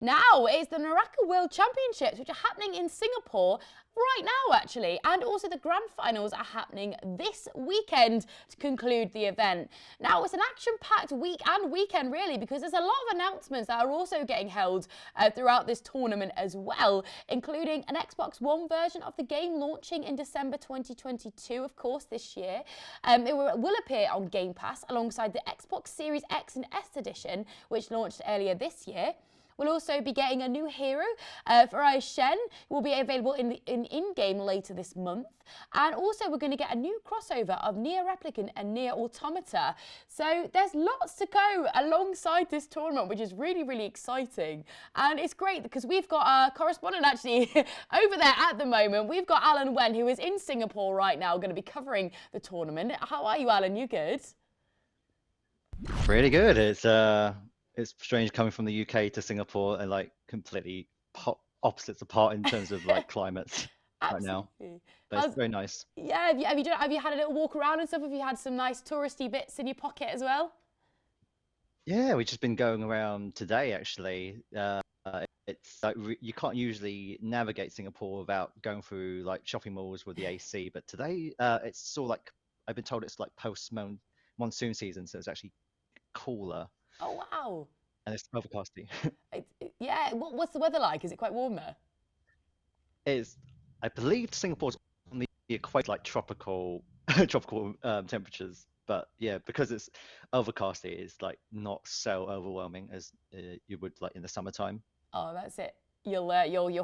Now it's the Naraka World Championships, which are happening in Singapore right now, actually. And also the grand finals are happening this weekend to conclude the event. Now, it's an action-packed week and weekend, really, because there's a lot of announcements that are also getting held throughout this tournament as well, including an Xbox One version of the game launching in December 2022, of course, this year. It will appear on Game Pass alongside the Xbox Series X and S edition, which launched earlier this year. We'll also be getting a new hero for Shen, who will be available in-game later this month. And also we're going to get a new crossover of Nier Replicant and Nier Automata. So there's lots to go alongside this tournament, which is really, really exciting. And it's great because we've got a correspondent actually over there at the moment. We've got Alan Wen, who is in Singapore right now, going to be covering the tournament. How are you, Alan? You good? Really good. It's strange coming from the UK to Singapore and like completely opposites apart in terms of like climates right now. Absolutely. But it's very nice. Yeah, have you had a little walk around and stuff? Have you had some nice touristy bits in your pocket as well? Yeah, we've just been going around today actually. It's like you can't usually navigate Singapore without going through like shopping malls with the AC, but today it's sort of like I've been told it's like post monsoon season, so it's actually cooler Oh, wow. and it's overcasty. Yeah, what's the weather like? Is it quite warm there? Is I believe Singapore's on the equator, like tropical tropical temperatures. But yeah, because it's overcast, it is like not so overwhelming as you would like in the summertime. Oh, that's it. You'll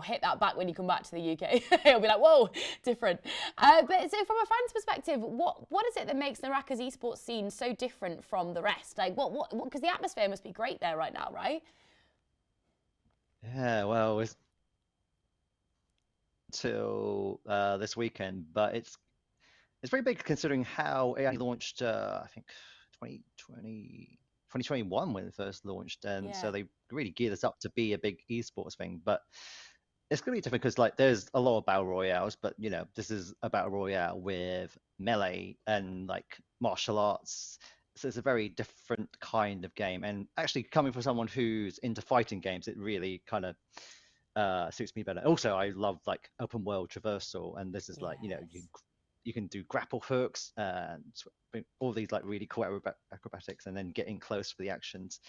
hit that back when you come back to the UK. You'll be like, whoa, different. But so from a fan's perspective, what is it that makes Naraka's esports scene so different from the rest? Like what because the atmosphere must be great there right now, right? Yeah, well, it's till this weekend, but it's very big considering how AI launched. I think 2020, 2021 when it first launched, and Yeah. so they really geared us up to be a big esports thing. But it's gonna be different because like there's a lot of battle royales, but you know this is a battle royale with melee and like martial arts. So it's a very different kind of game. And actually, coming from someone who's into fighting games, it really kind of suits me better. Also, I love like open world traversal, and this is like Yes. you can do grapple hooks and all these like really cool acrobatics, and then getting close for the actions,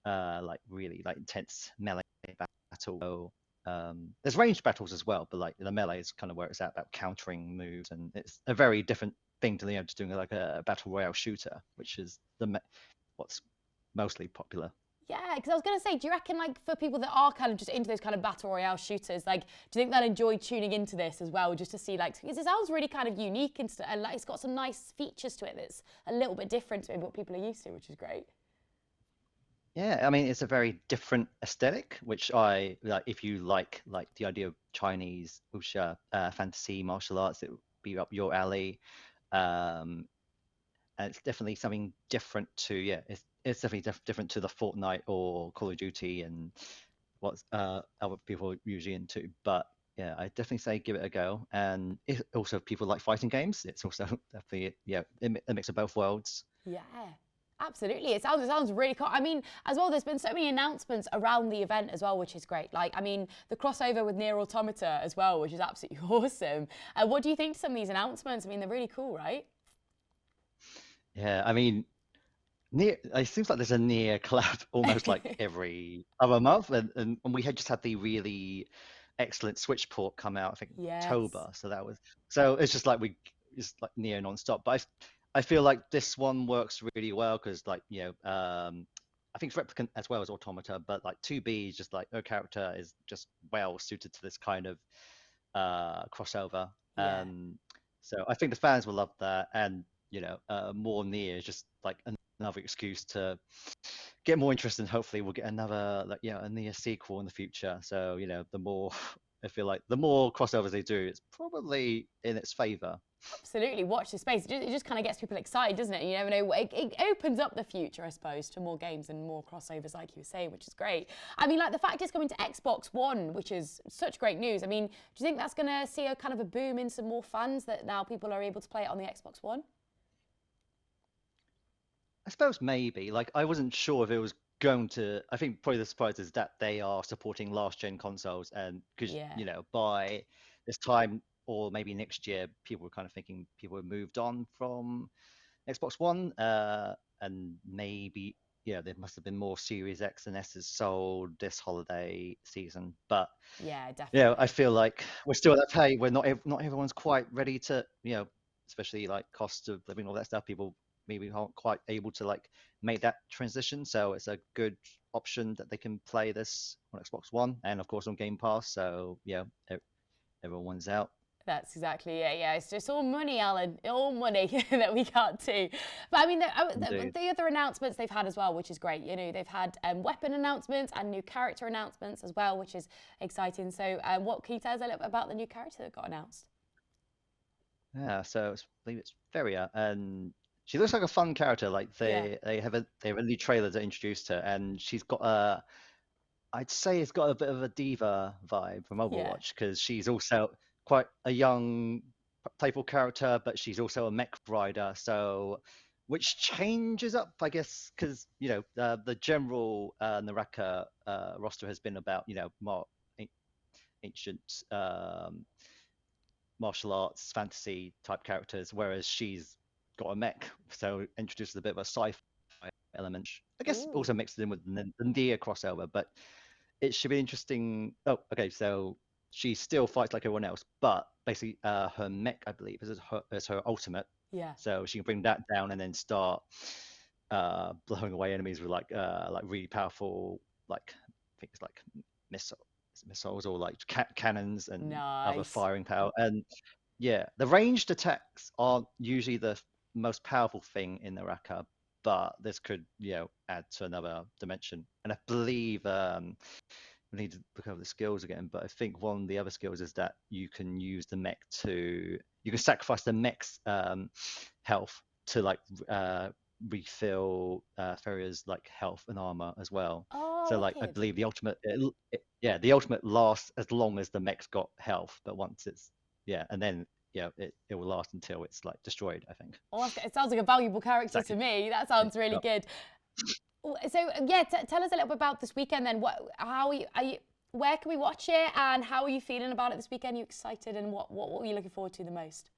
like really like intense melee battle. So, there's ranged battles as well, but like the melee is kind of where it's at about countering moves, and it's a very different thing to just doing like a battle royale shooter, which is what's mostly popular. Yeah, because I was going to say, do you reckon, like, for people that are kind of just into those kind of battle royale shooters, like, do you think they'll enjoy tuning into this as well, just to see, like, because it sounds really kind of unique and like, it's got some nice features to it that's a little bit different to maybe what people are used to, which is great. Yeah, I mean it's a very different aesthetic, which I like. If you like the idea of Chinese wuxia fantasy martial arts, it would be up your alley. Um, and it's definitely something different to yeah, it's definitely different to the Fortnite or Call of Duty and what other people are usually into. But yeah, I definitely say give it a go. And if also if people like fighting games, it's also definitely yeah, a mix of both worlds. Yeah, absolutely. It sounds really cool. I mean, as well, there's been so many announcements around the event as well, which is great. Like, I mean, the crossover with Nier Automata as well, which is absolutely awesome. What do you think to some of these announcements? I mean, they're really cool, right? Yeah, I mean near it seems like there's a near collab almost like every other month, and we had just had the really excellent Switch port come out, I think Yes. October. So that was so it's just like we just like near non-stop. But I feel like this one works really well because like I think it's replicant as well as automata, but like 2B is just like her character is just well suited to this kind of crossover. Yeah. So I think the fans will love that, and more near is just like another excuse to get more interest, and hopefully we'll get another like a near sequel in the future. So the more I feel like the more crossovers they do, it's probably in its favor. Absolutely, watch this space. It just kind of gets people excited, doesn't it? You never know. It opens up the future, I suppose, to more games and more crossovers, like you were saying, which is great. I mean, like the fact it's coming to Xbox One, which is such great news. I mean, do you think that's going to see a kind of a boom in some more fans that now people are able to play it on the Xbox One? I suppose maybe like I wasn't sure if it was going to. I think probably the surprise is that they are supporting last gen consoles, and because Yeah. by this time or maybe next year, people were kind of thinking people have moved on from Xbox One, and maybe there must have been more Series X and S's sold this holiday season. But Yeah, I definitely. feel like we're still at that pay where not everyone's quite ready to, especially like cost of living, all that stuff. People maybe aren't quite able to like make that transition. So it's a good option that they can play this on Xbox One and of course on Game Pass. So everyone's out. That's exactly it. Yeah, it's just all money, Alan. All money that we can't do. But I mean, Indeed. the other announcements they've had as well, which is great. They've had weapon announcements and new character announcements as well, which is exciting. So, what can you tell us a little bit about the new character that got announced? Yeah, so I believe it's Feria, and she looks like a fun character. Like Yeah, they have a new trailer that introduced her, and she's got I'd say it's got a bit of a diva vibe from yeah. Overwatch because she's also quite a young, playful character, but she's also a mech rider. So, which changes up, I guess, because the general Naraka roster has been about more ancient martial arts, fantasy type characters, whereas she's got a mech, so introduces a bit of a sci-fi element. I guess Ooh, also mixed in with the Nia crossover, but it should be interesting. Oh, okay, so she still fights like everyone else, but basically her mech, I believe, is her ultimate. yeah. So she can bring that down and then start blowing away enemies with like really powerful things like missile missiles or like cannons and other Nice. firing power. And yeah, the ranged attacks aren't usually the most powerful thing in the Raqqa, but this could, add to another dimension. And I believe we need to look over the skills again, but I think one of the other skills is that you can use the mech you can sacrifice the mech's health to like refill Ferrier's like health and armor as well. Oh, So like I wicked. believe the ultimate lasts as long as the mech's got health, but once it's and then it will last until it's like destroyed, I think. Oh, it sounds like a valuable character to Exactly. me. That sounds really Yeah. good. So yeah, tell us a little bit about this weekend then. Where can we watch it, and how are you feeling about it this weekend? Are you excited, and what are you looking forward to the most?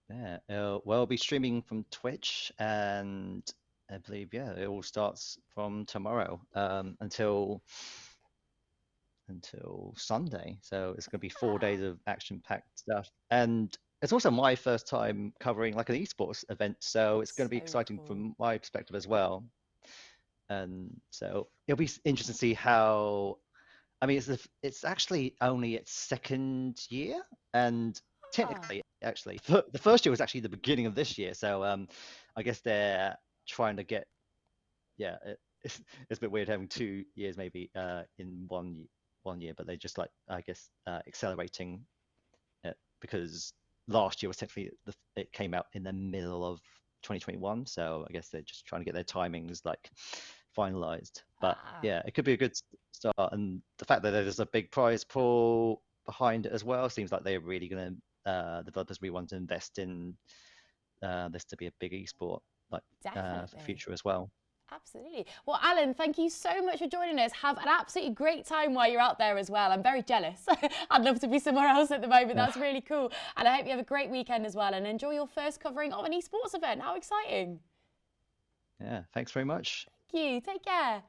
Yeah, well, I'll be streaming from Twitch, and I believe it all starts from tomorrow until Sunday. So it's going to be 4 days Ah, of action-packed stuff, and it's also my first time covering like an esports event, so it's going to be so exciting cool. from my perspective as well. And so it'll be interesting to see how. I mean, it's actually only its second year, and Ah, technically, actually, the first year was actually the beginning of this year. So I guess they're trying to get it's a bit weird having 2 years maybe in one year, but they just like I guess accelerating it because last year was technically it came out in the middle of 2021, so I guess they're just trying to get their timings like finalized. But ah. yeah, it could be a good start, and the fact that there's a big prize pool behind it as well seems like they're really going to developers really want to invest in this to be a big esport like for the Definitely. future as well. Absolutely. Well, Alan, thank you so much for joining us. Have an absolutely great time while you're out there as well. I'm very jealous. I'd love to be somewhere else at the moment. Yeah, That's really cool. And I hope you have a great weekend as well and enjoy your first covering of an esports event. How exciting. yeah. Thanks very much. Thank you. Take care.